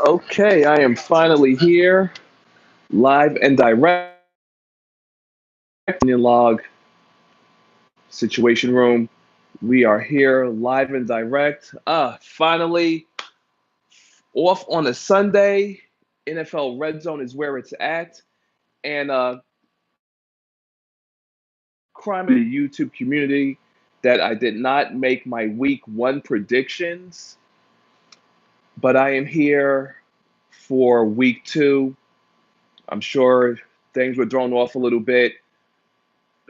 Okay, I am finally here, live and direct in the log situation room. We are here live and direct. Finally off on a Sunday. NFL Red Zone is where it's at. And crime in the YouTube community that I did not make my week 1 predictions, but I am here for week 2. I'm sure things were thrown off a little bit,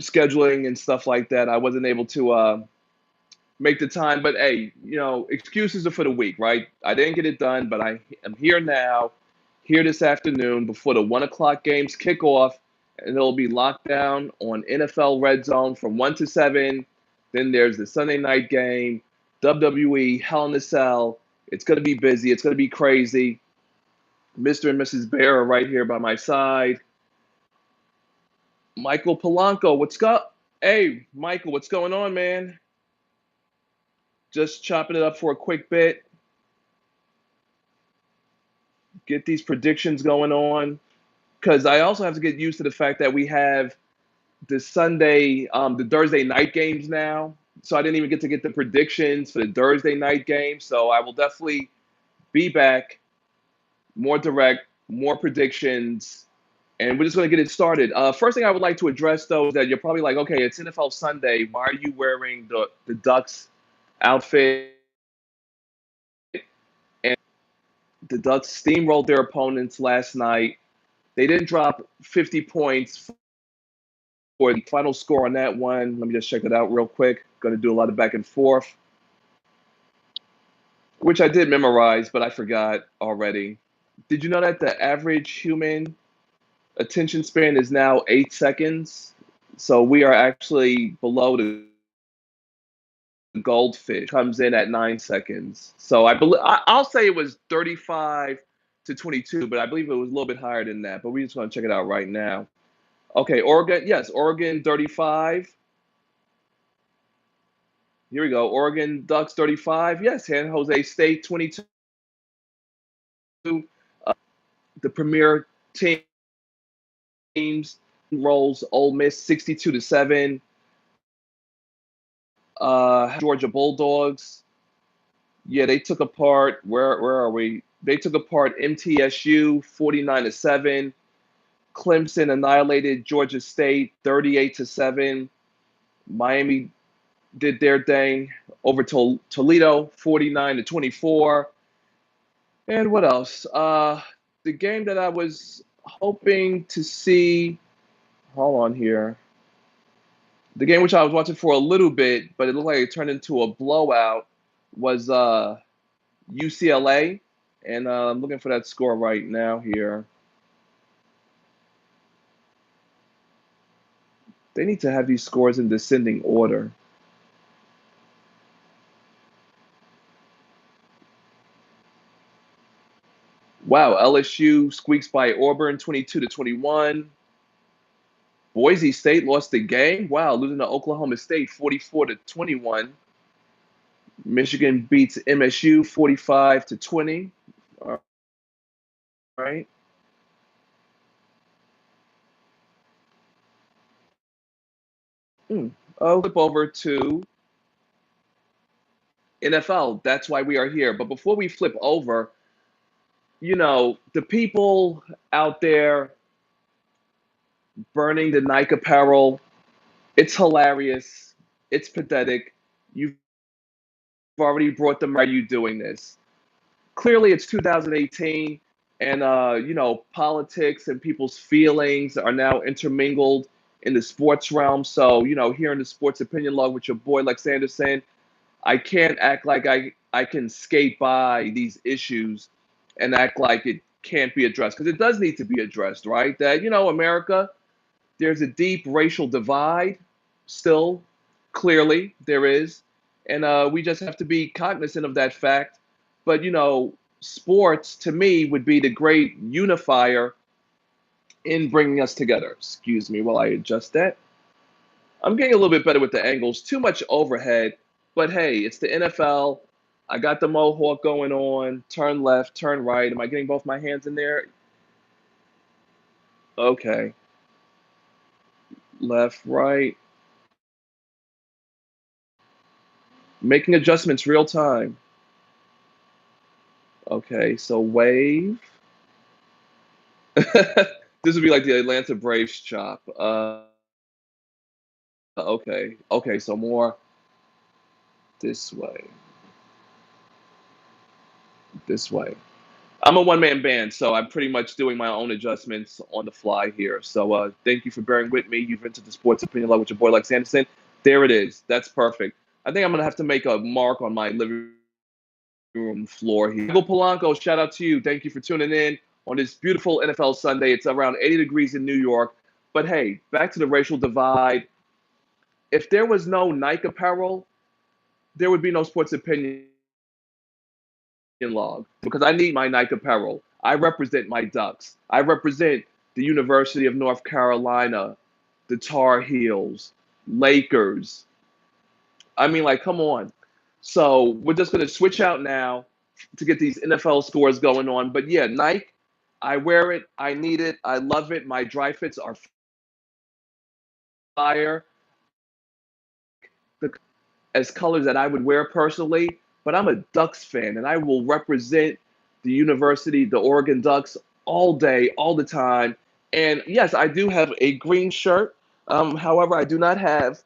scheduling and stuff like that. I wasn't able to make the time, but hey, excuses are for the week, right? I didn't get it done, but I am here now, here this afternoon before the 1 o'clock games kick off, and it'll be locked down on NFL Red Zone from 1 to 7. Then there's the Sunday night game, WWE, Hell in a Cell. It's going to be busy. It's going to be crazy. Mr. and Mrs. Bear are right here by my side. Michael Polanco, what's up? Hey, Michael, what's going on, man? Just chopping it up for a quick bit. Get these predictions going on. Because I also have to get used to the fact that we have the Thursday night games now. So I didn't even get to get the predictions for the Thursday night game. So I will definitely be back, more direct, more predictions, and we're just going to get it started. First thing I would like to address, though, is that you're probably like, okay, it's NFL Sunday. Why are you wearing the Ducks outfit? And the Ducks steamrolled their opponents last night. They didn't drop 50 points for the final score on that one. Let me just check it out real quick. Going to do a lot of back and forth, which I did memorize, but I forgot already. Did you know that the average human attention span is now 8 seconds? So we are actually below the goldfish, comes in at 9 seconds. So I'll say it was 35 to 22, but I believe it was a little bit higher than that. But we're just going to check it out right now. Okay, Oregon, yes, Oregon 35. Here we go. Oregon Ducks 35. Yes, San Jose State 22. The premier teams rolls Ole Miss 62 to 7. Georgia Bulldogs. Yeah, they took apart. Where are we? They took apart MTSU 49 to 7. Clemson annihilated Georgia State 38 to 7. Miami did their thing over Toledo 49 to 24. And what else? The game that I was hoping to see. Hold on here. The game which I was watching for a little bit, but it looked like it turned into a blowout, was UCLA. And I'm looking for that score right now here. They need to have these scores in descending order. Wow, LSU squeaks by Auburn 22 to 21. Boise State lost the game. Wow, losing to Oklahoma State 44 to 21. Michigan beats MSU 45 to 20. All right. I'll flip over to NFL. That's why we are here. But before we flip over, the people out there burning the Nike apparel, it's hilarious. It's pathetic. You've already brought them. Why are you doing this? Clearly, it's 2018, and politics and people's feelings are now intermingled in the sports realm. So, here in the sports opinion log with your boy Lex Anderson, I can't act like I can skate by these issues and act like it can't be addressed, because it does need to be addressed, right? That, America, there's a deep racial divide still. Clearly there is, and we just have to be cognizant of that fact. But sports to me would be the great unifier in bringing us together. Excuse me while I adjust that. I'm getting a little bit better with the angles. Too much overhead, but hey, it's the NFL. I got the mohawk going on. Turn left, turn right. Am I getting both my hands in there? Okay. Left, right. Making adjustments real time. Okay, so wave. This would be like the Atlanta Braves chop. Okay. Okay, so more this way. This way. I'm a one-man band, so I'm pretty much doing my own adjustments on the fly here. So thank you for bearing with me. You've entered the Sports Opinion Log with your boy Lex Anderson. There it is. That's perfect. I think I'm gonna have to make a mark on my living room floor here. Michael Polanco, shout out to you. Thank you for tuning in on this beautiful NFL Sunday. It's around 80 degrees in New York. But hey, back to the racial divide. If there was no Nike apparel, there would be no Sports Opinion Log because I need my Nike apparel. I represent my Ducks. I represent the University of North Carolina, the Tar Heels, Lakers. I mean, like, come on. So we're just going to switch out now to get these NFL scores going on. But yeah, Nike, I wear it. I need it. I love it. My dry fits are fire. The as colors that I would wear personally, but I'm a Ducks fan and I will represent the university, the Oregon Ducks, all day, all the time. And yes, I do have a green shirt. However, I do not have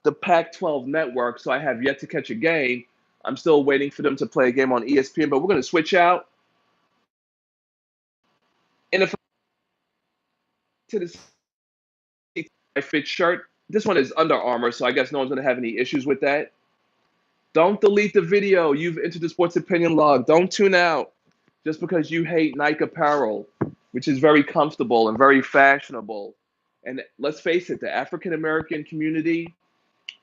the Pac 12 network, so I have yet to catch a game. I'm still waiting for them to play a game on ESPN, but we're going to switch out. And if to the I fit shirt, this one is Under Armour, so I guess no one's going to have any issues with that. Don't delete the video. You've entered the Sports Opinion Log. Don't tune out just because you hate Nike apparel, which is very comfortable and very fashionable. And let's face it, the African American community,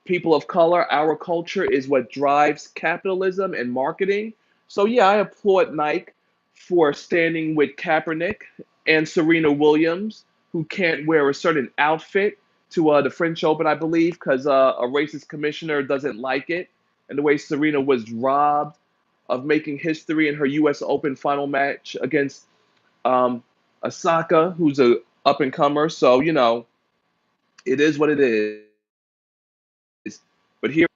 people of color, our culture is what drives capitalism and marketing. So, yeah, I applaud Nike for standing with Kaepernick and Serena Williams, who can't wear a certain outfit to the French Open, I believe, because a racist commissioner doesn't like it. And the way Serena was robbed of making history in her U.S. Open final match against um, Osaka, who's a up and comer. So, it is what it is. But here,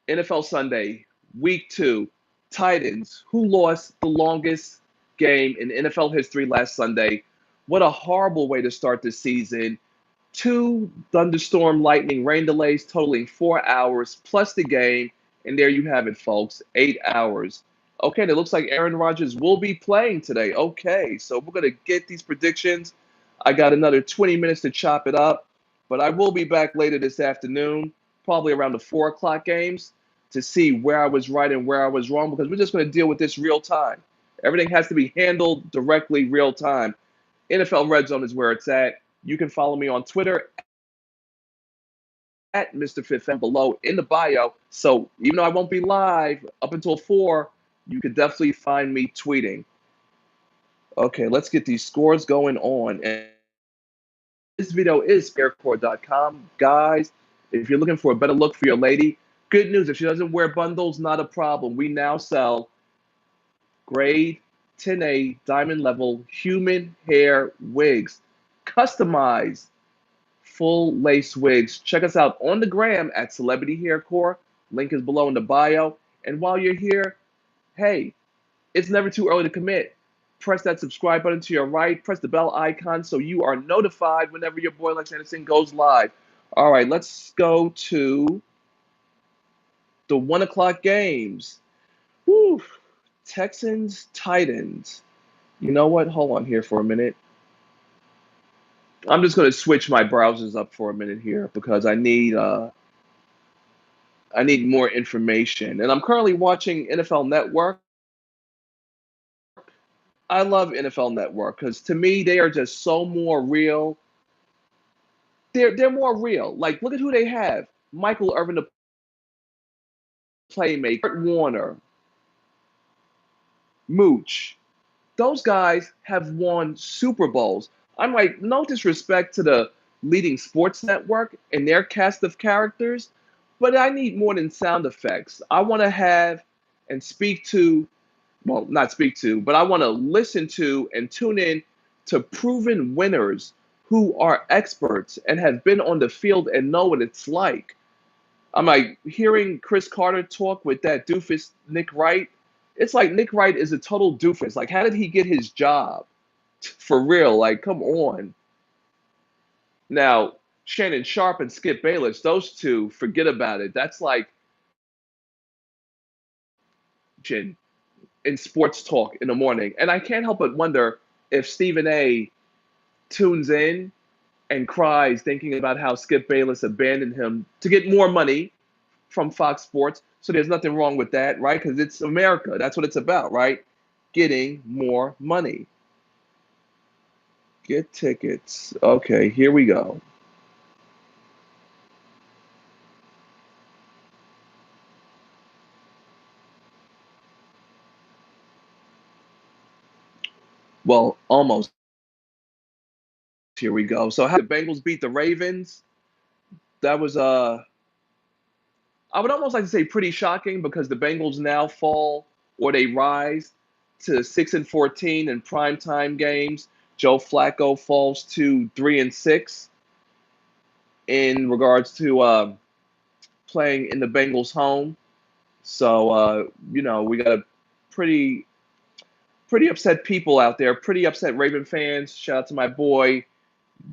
NFL Sunday, Week 2, Titans, who lost the longest game in NFL history last Sunday. What a horrible way to start the season. Two thunderstorm, lightning, rain delays totaling 4 hours plus the game. And there you have it, folks, 8 hours. Okay, and it looks like Aaron Rodgers will be playing today. Okay, so we're going to get these predictions. I got another 20 minutes to chop it up, but I will be back later this afternoon, probably around the 4 o'clock games, to see where I was right and where I was wrong, because we're just going to deal with this real time. Everything has to be handled directly real time. NFL Red Zone is where it's at. You can follow me on Twitter at Mr. Fifth and below in the bio. So even though I won't be live up until 4, you could definitely find me tweeting. Okay, let's get these scores going on. And this video is sparecore.com. Guys, if you're looking for a better look for your lady, good news. If she doesn't wear bundles, not a problem. We now sell grade 10A diamond level human hair wigs. Customized full lace wigs. Check us out on the gram at Celebrity Hair Core. Link is below in the bio. And while you're here, hey, it's never too early to commit. Press that subscribe button to your right. Press the bell icon so you are notified whenever your boy Lex Anderson goes live. All right, let's go to the 1 o'clock games. Woo. Texans, Titans. You know what? Hold on here for a minute. I'm just going to switch my browsers up for a minute here because I need more information. And I'm currently watching NFL Network. I love NFL Network because to me they are just so more real. They're more real. Like look at who they have: Michael Irvin, the playmaker, Kurt Warner, Mooch. Those guys have won Super Bowls. I'm like, no disrespect to the leading sports network and their cast of characters, but I need more than sound effects. I want to have and speak to, well, not speak to, but I want to listen to and tune in to proven winners who are experts and have been on the field and know what it's like. I'm like hearing Chris Carter talk with that doofus Nick Wright. It's like Nick Wright is a total doofus. Like, how did he get his job? For real, like, come on. Now, Shannon Sharp and Skip Bayless, those two, forget about it. That's like in sports talk in the morning. And I can't help but wonder if Stephen A tunes in and cries thinking about how Skip Bayless abandoned him to get more money from Fox Sports. So there's nothing wrong with that, right? Because it's America. That's what it's about, right? Getting more money. Get tickets. Okay, here we go. Well, almost. Here we go. So how the Bengals beat the Ravens? That was I would almost like to say pretty shocking because the Bengals now fall or they rise to 6-14 in primetime games. Joe Flacco falls to 3-6 in regards to playing in the Bengals' home. So we got a pretty pretty upset people out there, pretty upset Raven fans. Shout out to my boy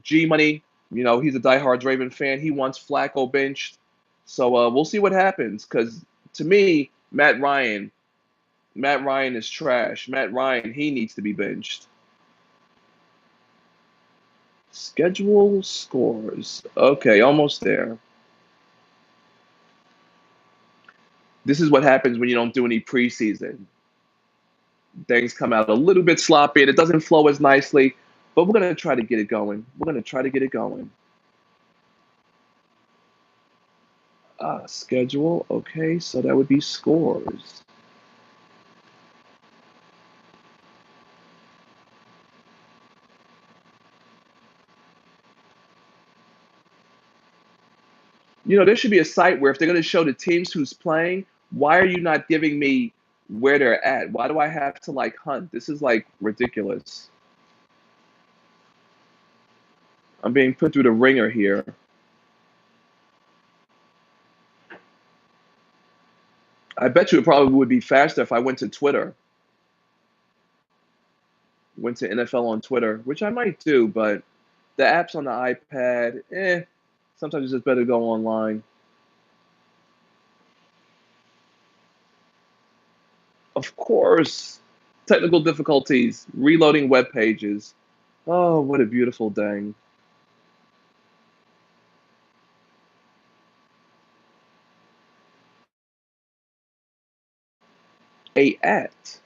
G Money. He's a diehard Raven fan. He wants Flacco benched. So we'll see what happens. Because to me, Matt Ryan is trash. Matt Ryan, he needs to be benched. Schedule scores. Okay, almost there. This is what happens when you don't do any preseason. Things come out a little bit sloppy and it doesn't flow as nicely, but we're going to try to get it going. We're going to try to get it going. Schedule. Okay, so that would be scores. There should be a site where if they're going to show the teams who's playing, why are you not giving me where they're at? Why do I have to like hunt? This is like ridiculous. I'm being put through the ringer here. I bet you it probably would be faster if I went to Twitter, went to NFL on Twitter, which I might do, but the apps on the iPad, sometimes it's just better to go online. Of course, technical difficulties, reloading web pages. Oh, what a beautiful day. A at.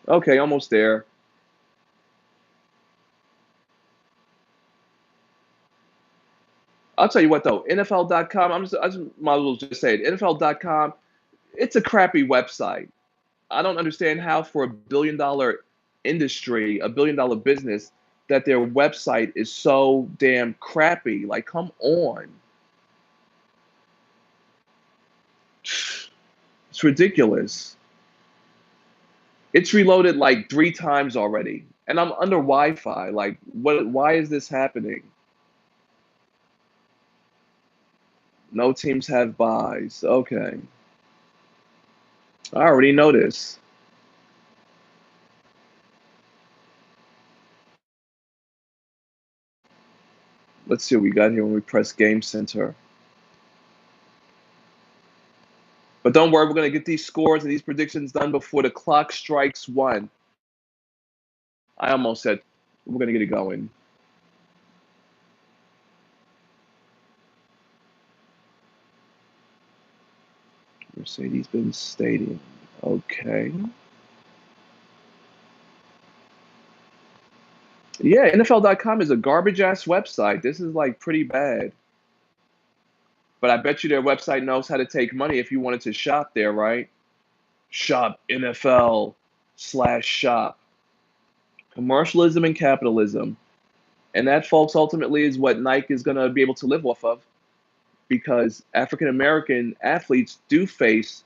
Okay, almost there. I'll tell you what though, NFL.com, I just might as well just say it. NFL.com, it's a crappy website. I don't understand how for $1 billion industry, $1 billion business, that their website is so damn crappy. Like, come on. It's ridiculous. It's reloaded like 3 times already. And I'm under Wi-Fi. Like, why is this happening? No teams have buys. Okay. I already know this. Let's see what we got here when we press Game Center. But don't worry, we're going to get these scores and these predictions done before the clock strikes 1. I almost said we're going to get it going. Mercedes-Benz Stadium. Okay. Yeah, NFL.com is a garbage ass website. This is like pretty bad. But I bet you their website knows how to take money if you wanted to shop there, right? Shop NFL/shop. Commercialism and capitalism. And that, folks, ultimately is what Nike is going to be able to live off of because African American athletes do face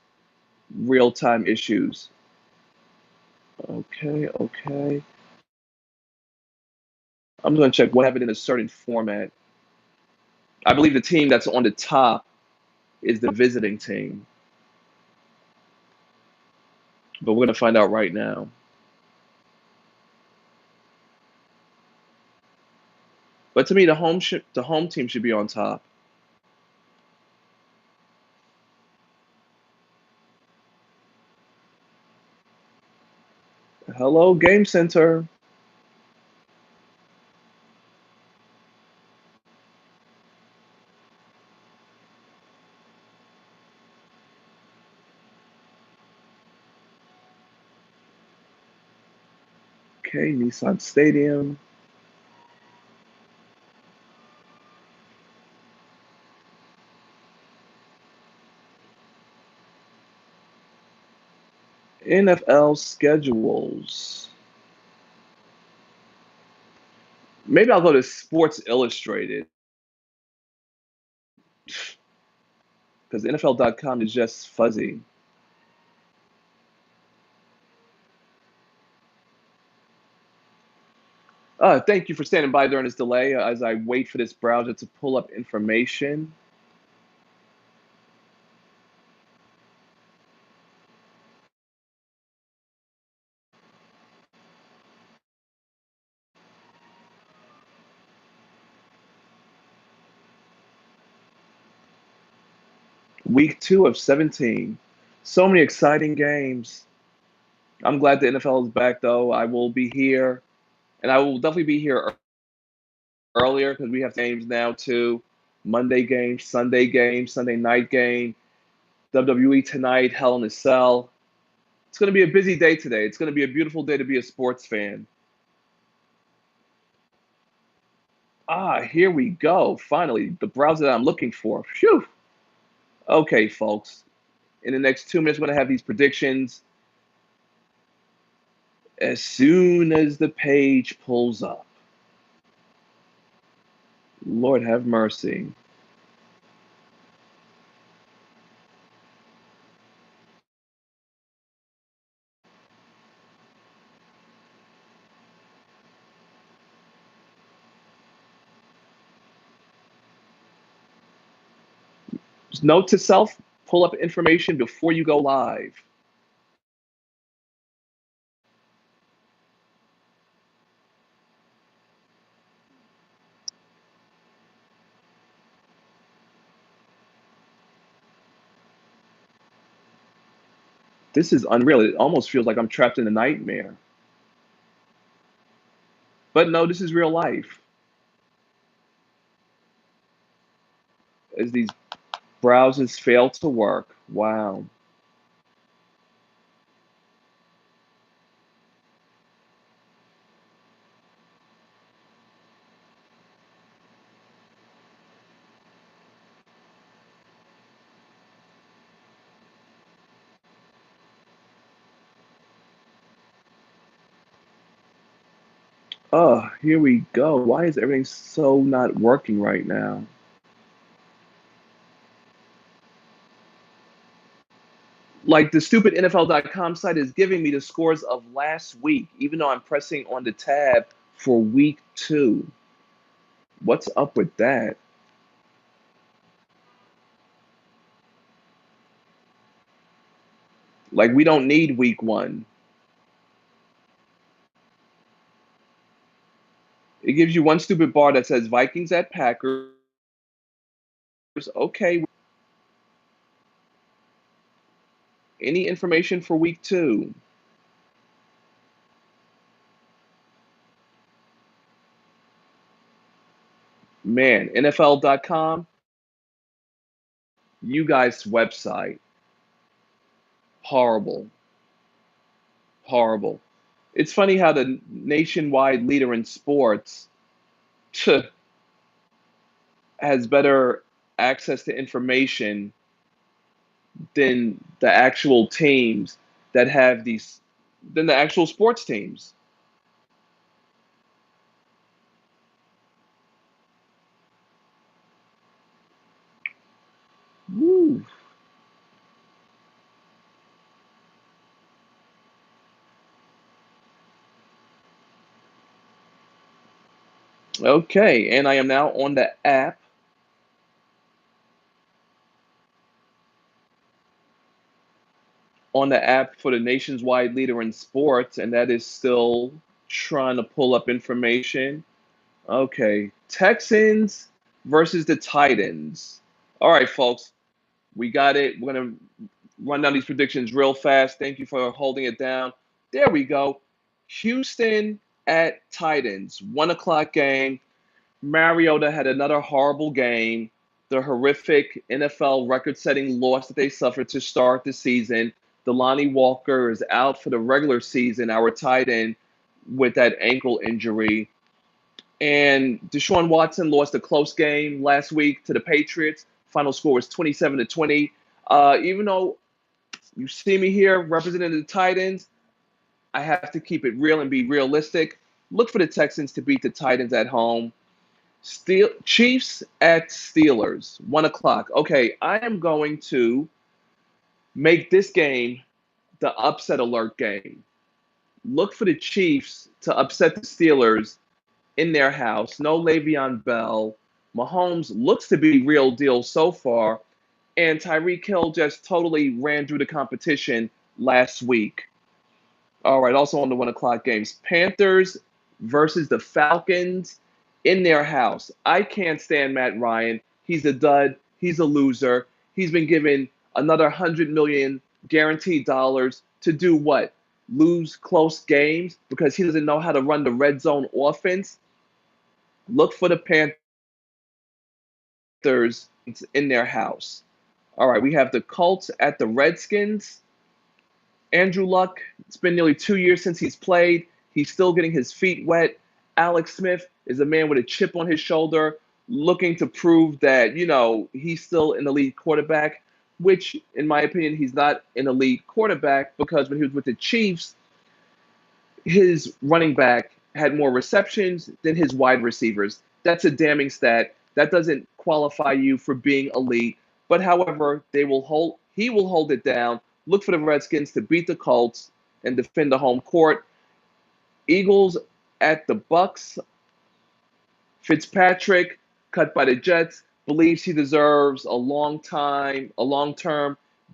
real time issues. Okay, okay. I'm going to check what have it in a certain format. I believe the team that's on the top is the visiting team, but we're going to find out right now. But to me, the home team should be on top. Hello, Game Center. Okay, Nissan Stadium. NFL schedules. Maybe I'll go to Sports Illustrated because NFL.com is just fuzzy. Thank you for standing by during this delay as I wait for this browser to pull up information. Week 2 of 17. So many exciting games. I'm glad the NFL is back, though. I will be here, and I will definitely be here earlier because we have games now, too. Monday game, Sunday night game, WWE tonight, Hell in a Cell. It's going to be a busy day today. It's going to be a beautiful day to be a sports fan. Here we go. Finally, the browser that I'm looking for. Phew. Okay, folks. In the next 2 minutes, we're going to have these predictions as soon as the page pulls up. Lord have mercy. Just note to self, pull up information before you go live. This is unreal. It almost feels like I'm trapped in a nightmare. But no, this is real life. As these browsers fail to work. Wow. Oh, here we go. Why is everything so not working right now? Like the stupid NFL.com site is giving me the scores of last week, even though I'm pressing on the tab for week 2. What's up with that? Like, we don't need week 1. It gives you one stupid bar that says Vikings at Packers. Okay. Any information for week 2? Man, NFL.com, you guys' website. Horrible. Horrible. It's funny how the nationwide leader in sports has better access to information than the actual teams that have these, than the actual sports teams. Okay, and I am now on the app for the nation's wide leader in sports, and that is still trying to pull up information. Okay, Texans versus the Titans. All right, folks, we got it. We're gonna run down these predictions real fast. Thank you for holding it down. There we go. Houston at Titans, 1 o'clock game. Mariota had another horrible game. The horrific NFL record setting loss that they suffered to start the season. Delanie Walker is out for the regular season, our tight end, with that ankle injury. And Deshaun Watson lost a close game last week to the Patriots. Final score was 27-20. Even though you see me here representing the Titans, I have to keep it real and be realistic. Look for the Texans to beat the Titans at home. Chiefs at Steelers, 1 o'clock. Okay, I am going to make this game the upset alert game. Look for the Chiefs to upset the Steelers in their house. No Le'Veon Bell. Mahomes looks to be real deal so far, and Tyreek Hill just totally ran through the competition last week. All right, also on the 1 o'clock games, Panthers versus the Falcons in their house. I can't stand Matt Ryan. He's a dud. He's a loser. He's been given another 100 million guaranteed dollars to do what? Lose close games because he doesn't know how to run the red zone offense. Look for the Panthers in their house. All right, we have the Colts at the Redskins. Andrew Luck, it's been nearly 2 years since he's played. He's still getting his feet wet. Alex Smith is a man with a chip on his shoulder, looking to prove that, he's still an elite quarterback, which, in my opinion, he's not an elite quarterback because when he was with the Chiefs, his running back had more receptions than his wide receivers. That's a damning stat. That doesn't qualify you for being elite. But however, he will hold it down. Look for the Redskins to beat the Colts and defend the home court. Eagles at the Bucks. Fitzpatrick, cut by the Jets, believes he deserves a long-term,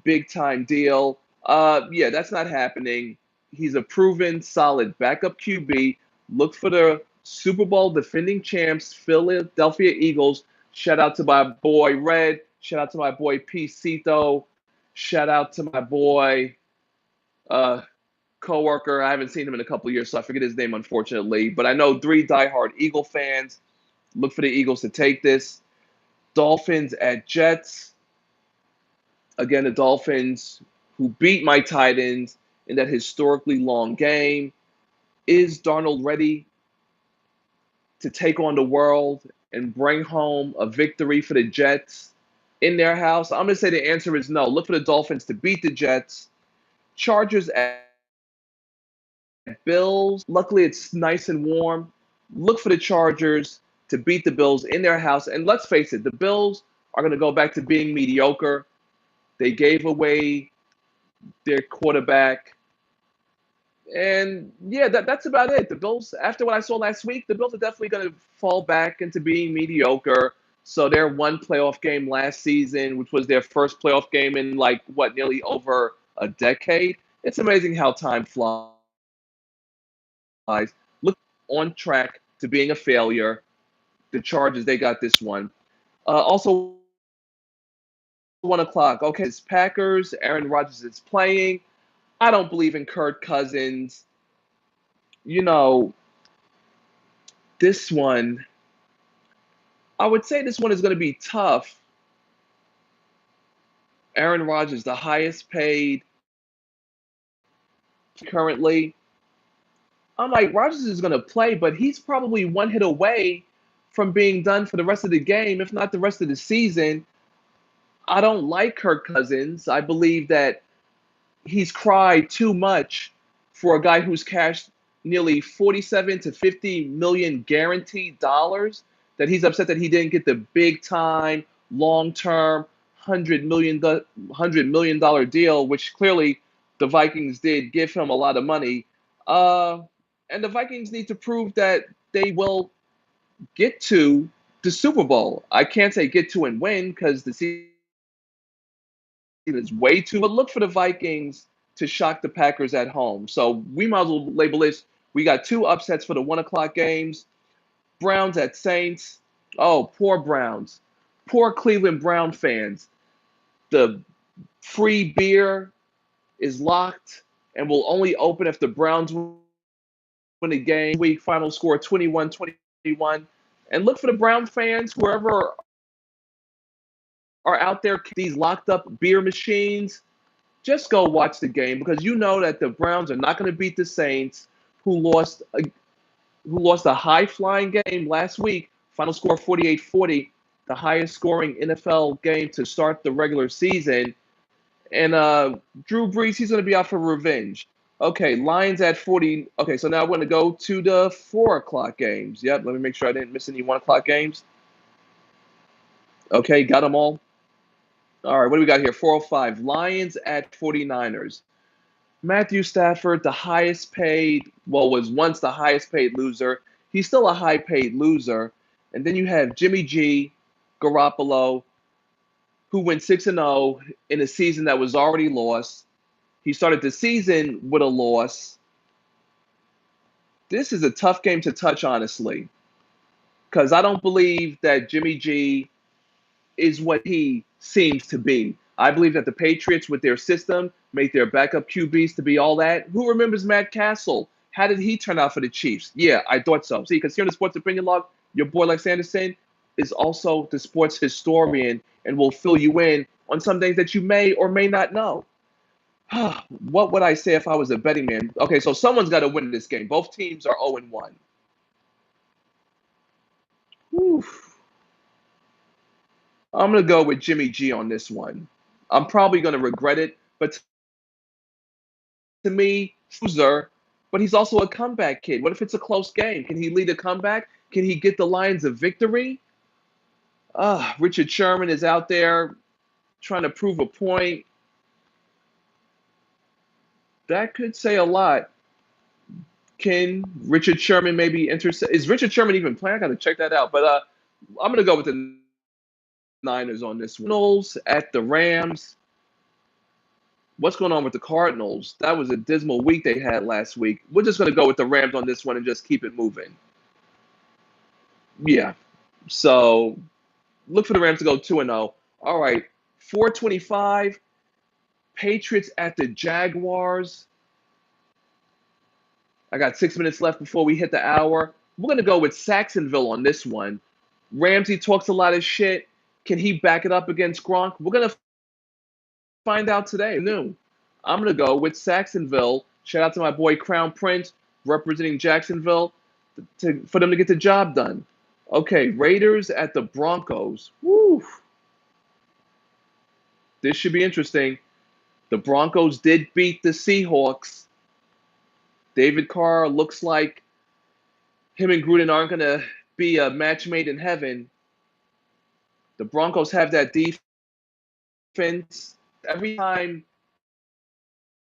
big-time deal. Yeah, that's not happening. He's a proven, solid backup QB. Look for the Super Bowl defending champs, Philadelphia Eagles. Shout out to my boy Red. Shout out to my boy Pcito. Shout out to my boy uh, coworker. I haven't seen him in a couple of years, so I forget his name, unfortunately. But I know 3 diehard Eagle fans. Look for the Eagles to take this. Dolphins at Jets. Again, the Dolphins who beat my Titans in that historically long game. Is Darnold ready to take on the world and bring home a victory for the Jets in their house? I'm going to say the answer is no. Look for the Dolphins to beat the Jets. Chargers at Bills. Luckily, it's nice and warm. Look for the Chargers to beat the Bills in their house. And let's face it, the Bills are going to go back to being mediocre. They gave away their quarterback. And yeah, that's about it. The Bills, after what I saw last week, the Bills are definitely going to fall back into being mediocre. So their one playoff game last season, which was their first playoff game in nearly over a decade. It's amazing how time flies. Look on track to being a failure. The Chargers, they got this one. Also, 1 o'clock. Okay, it's Packers. Aaron Rodgers is playing. I don't believe in Kirk Cousins. You know, this one, I would say this one is going to be tough. Aaron Rodgers, the highest paid currently. I'm like, Rodgers is going to play, but he's probably one hit away from being done for the rest of the game, if not the rest of the season. I don't like Kirk Cousins. I believe that he's cried too much for a guy who's cashed nearly 47 to 50 million guaranteed dollars, that he's upset that he didn't get the big time, long term, $100 million deal, which clearly the Vikings did give him a lot of money. And the Vikings need to prove that they will get to the Super Bowl. I can't say get to and win because the season is way too. But look for the Vikings to shock the Packers at home. So we might as well label this. We got two upsets for the 1 o'clock games. Browns at Saints. Oh, poor Browns. Poor Cleveland Brown fans. The free beer is locked and will only open if the Browns win the game. Week final score 21-21. And look for the Brown fans, whoever are out there, these locked up beer machines, just go watch the game because you know that the Browns are not going to beat the Saints, who lost a high flying game last week. Final score 48-40, the highest scoring NFL game to start the regular season. And Drew Brees, he's going to be out for revenge. Okay, Lions at 40. Okay, so now we're going to go to the 4 o'clock games. Yep, let me make sure I didn't miss any 1 o'clock games. Okay, got them all. All right, what do we got here? 405. Lions at 49ers. Matthew Stafford, the highest paid, well, was once the highest paid loser. He's still a high paid loser. And then you have Jimmy G, Garoppolo, who went 6-0 in a season that was already lost. He started the season with a loss. This is a tough game to touch, honestly, because I don't believe that Jimmy G is what he seems to be. I believe that the Patriots, with their system, make their backup QBs to be all that. Who remembers Matt Castle? How did he turn out for the Chiefs? Yeah, I thought so. See, because here in the Sports Opinion Log, your boy Lex Anderson is also the sports historian and will fill you in on some things that you may or may not know. What would I say if I was a betting man? Okay, so someone's got to win this game. Both teams are 0-1. Whew. I'm going to go with Jimmy G on this one. I'm probably going to regret it, but to me, loser, but he's also a comeback kid. What if it's a close game? Can he lead a comeback? Can he get the Lions a victory? Richard Sherman is out there trying to prove a point. That could say a lot. Can Richard Sherman maybe intercept? Is Richard Sherman even playing? I got to check that out. But I'm going to go with the Niners on this one. Cardinals at the Rams. What's going on with the Cardinals? That was a dismal week they had last week. We're just going to go with the Rams on this one and just keep it moving. Yeah. So look for the Rams to go 2-0. All right. 425. Patriots at the Jaguars. I got 6 minutes left before we hit the hour. We're going to go with Saxonville on this one. Ramsey talks a lot of shit. Can he back it up against Gronk? We're going to find out today. Noon. I'm going to go with Saxonville. Shout out to my boy Crown Prince representing Jacksonville for them to get the job done. Okay, Raiders at the Broncos. Woo. This should be interesting. The Broncos did beat the Seahawks. David Carr looks like him and Gruden aren't going to be a match made in heaven. The Broncos have that defense. Every time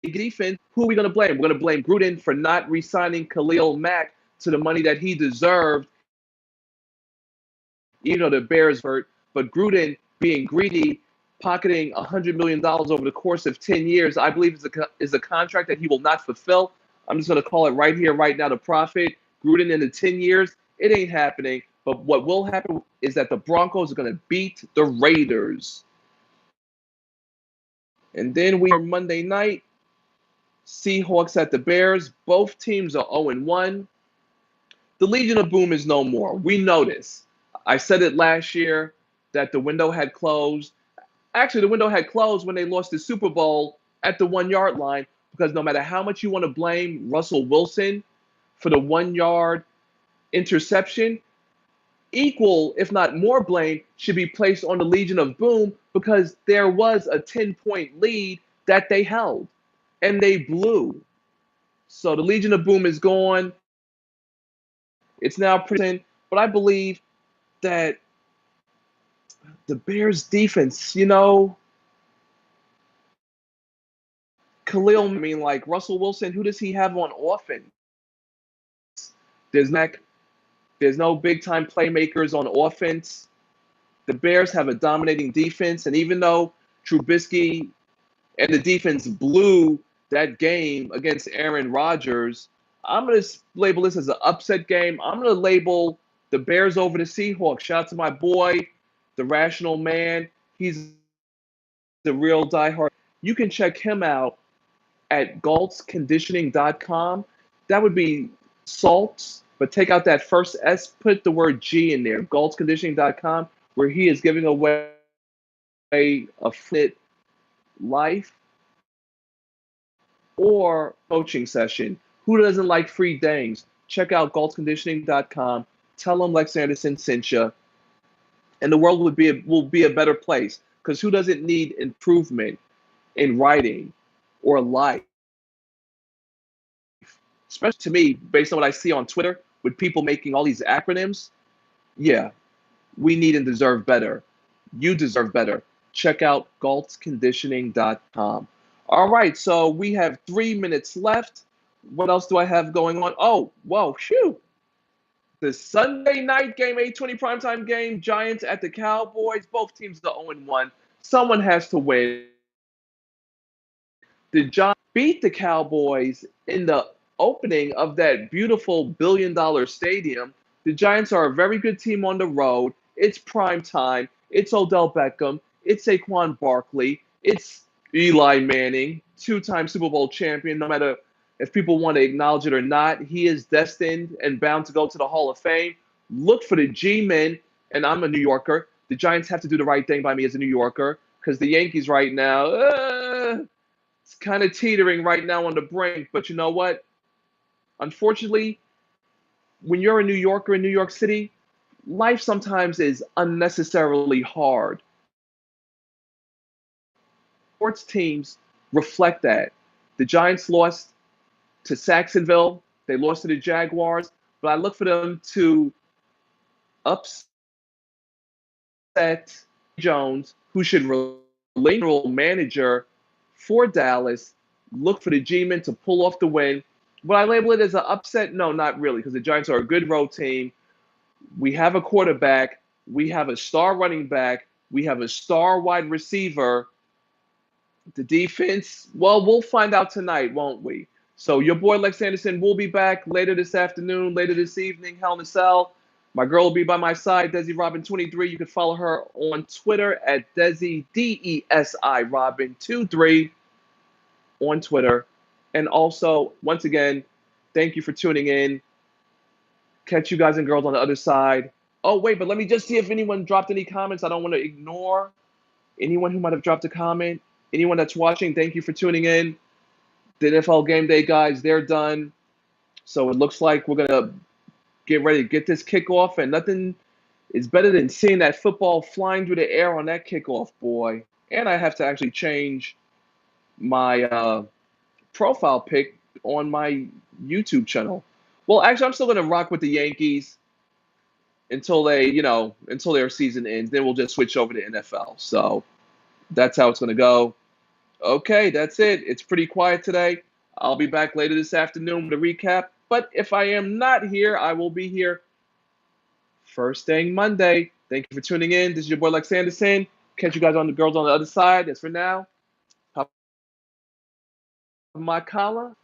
defense, who are we going to blame? We're going to blame Gruden for not re-signing Khalil Mack to the money that he deserved, even though the Bears hurt. But Gruden being greedy, pocketing $100 million over the course of 10 years, I believe is a contract that he will not fulfill. I'm just going to call it right here, right now, the profit. Gruden in the 10 years, it ain't happening. But what will happen is that the Broncos are going to beat the Raiders. And then we are Monday night, Seahawks at the Bears. Both teams are 0-1. The Legion of Boom is no more. We know this. I said it last year that the window had closed. Actually, the window had closed when they lost the Super Bowl at the 1 yard line because no matter how much you want to blame Russell Wilson for the 1 yard interception, equal, if not more blame, should be placed on the Legion of Boom because there was a 10-point lead that they held and they blew. So the Legion of Boom is gone. It's now present, but I believe that the Bears defense, Khalil, I mean, like Russell Wilson, who does he have on offense? There's Mac. There's no big-time playmakers on offense. The Bears have a dominating defense, and even though Trubisky and the defense blew that game against Aaron Rodgers, I'm going to label this as an upset game. I'm going to label the Bears over the Seahawks. Shout out to my boy, the Rational Man. He's the real diehard. You can check him out at galtzconditioning.com. That would be salts, but take out that first S, put the word G in there, galtzconditioning.com, where he is giving away a fit life or coaching session. Who doesn't like free things? Check out galtzconditioning.com. Tell them Lex Anderson sent you, and the world will be a better place. Because who doesn't need improvement in writing or life? Especially to me, based on what I see on Twitter, with people making all these acronyms. Yeah, we need and deserve better. You deserve better. Check out galtzconditioning.com. All right, so we have 3 minutes left. What else do I have going on? Oh, whoa, phew. The Sunday night game, 8:20 primetime game, Giants at the Cowboys. Both teams are 0-1. Someone has to win. The Giants beat the Cowboys in the opening of that beautiful billion-dollar stadium. The Giants are a very good team on the road. It's prime time. It's Odell Beckham. It's Saquon Barkley. It's Eli Manning, two-time Super Bowl champion. No matter if people want to acknowledge it or not, he is destined and bound to go to the Hall of Fame. Look for the G-men, and I'm a New Yorker. The Giants have to do the right thing by me as a New Yorker because the Yankees right now, it's kind of teetering right now on the brink. But you know what? Unfortunately, when you're a New Yorker in New York City, life sometimes is unnecessarily hard. Sports teams reflect that. The Giants lost to Saxonville. They lost to the Jaguars. But I look for them to upset Jones, who should relate manager for Dallas. Look for the G-men to pull off the win. Would I label it as an upset? No, not really, because the Giants are a good road team. We have a quarterback. We have a star running back. We have a star wide receiver. The defense, well, we'll find out tonight, won't we? So your boy Lex Anderson will be back later this afternoon, later this evening, Hell in a Cell. My girl will be by my side, Desi Robin 23. You can follow her on Twitter at Desi, DESI Robin 23 on Twitter. And also, once again, thank you for tuning in. Catch you guys and girls on the other side. Oh, wait, but let me just see if anyone dropped any comments. I don't want to ignore anyone who might have dropped a comment. Anyone that's watching, thank you for tuning in. The NFL Game Day guys, they're done. So it looks like we're going to get ready to get this kickoff, and nothing is better than seeing that football flying through the air on that kickoff, boy. And I have to actually change my profile pic on my YouTube channel. Well, actually, I'm still going to rock with the Yankees until until their season ends. Then we'll just switch over to NFL. So that's how it's going to go. Okay, that's it. It's pretty quiet today. I'll be back later this afternoon with a recap. But if I am not here, I will be here first thing Monday. Thank you for tuning in. This is your boy Lex Anderson. Catch you guys on the girls on the other side. As for now, pop my collar